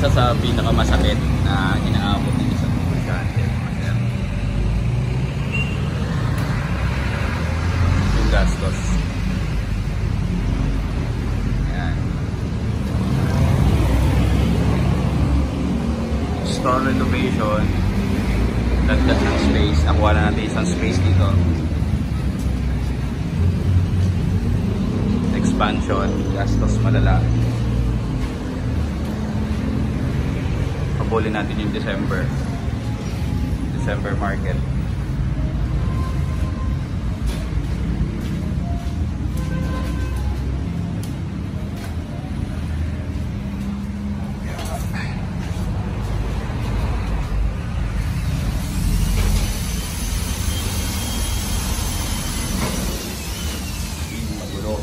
isa sa pinakamasakit na inaabot ng isang negosyante. Yung gastos. Ayan. Store renovation. Dagdag ng space. Nakuha na natin isang space dito. Expansion. Gastos malala. Habulin natin yung December market. Magulo.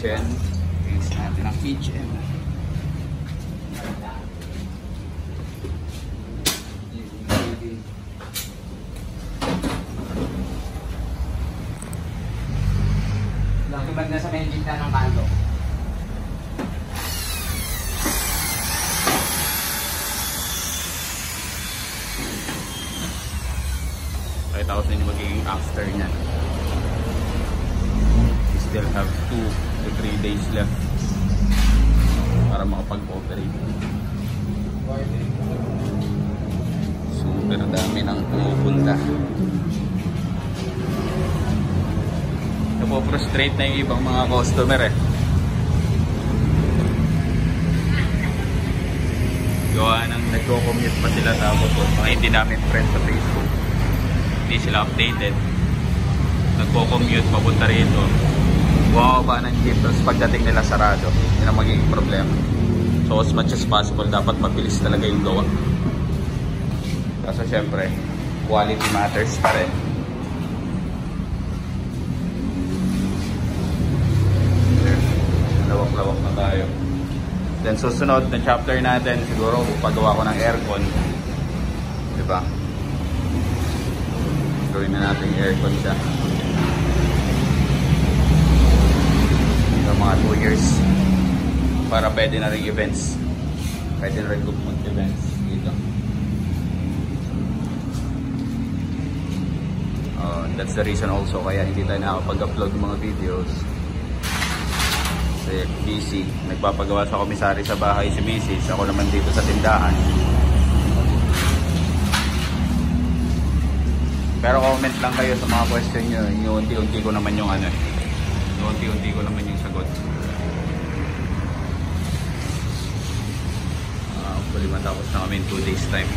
Kitchen. Use natin ang kitchen. Nakibag na sa may gitna ng kanto. Kahit ako din magiging after niya. We still have 2 to 3 days left para makapag-operate. Super dami ng pumupunta. Napo-frustrate na yung ibang mga customer eh. Gawa ng nagko-commute pa sila tapos mga hindi namin friends sa Facebook. Hindi sila updated. Nagko-commute papunta rito. Bumaba ng jeep tapos pagdating nila sarado. Yun ang magiging problema. So as much as possible dapat mabilis talaga yung gawa. Kaso syempre quality matters pa rin. Lawak-lawak na tayo. Then susunod na chapter natin siguro paggawa ko ng aircon. Diba? Gawin na natin yung aircon siya. Mga 2 years para pwede na rin events, pwede na rin recruitment events dito. That's the reason also kaya hindi tayo nakapag-upload ng mga videos kasi busy. Nagpapagawa sa komisari sa bahay si Mrs. Ako naman dito sa tindahan. Pero comment lang kayo sa mga question nyo. Yung unti-unti ko naman yung ano, unti-unti ko naman yung sagot. Hopefully matapos na kami in 2 days time.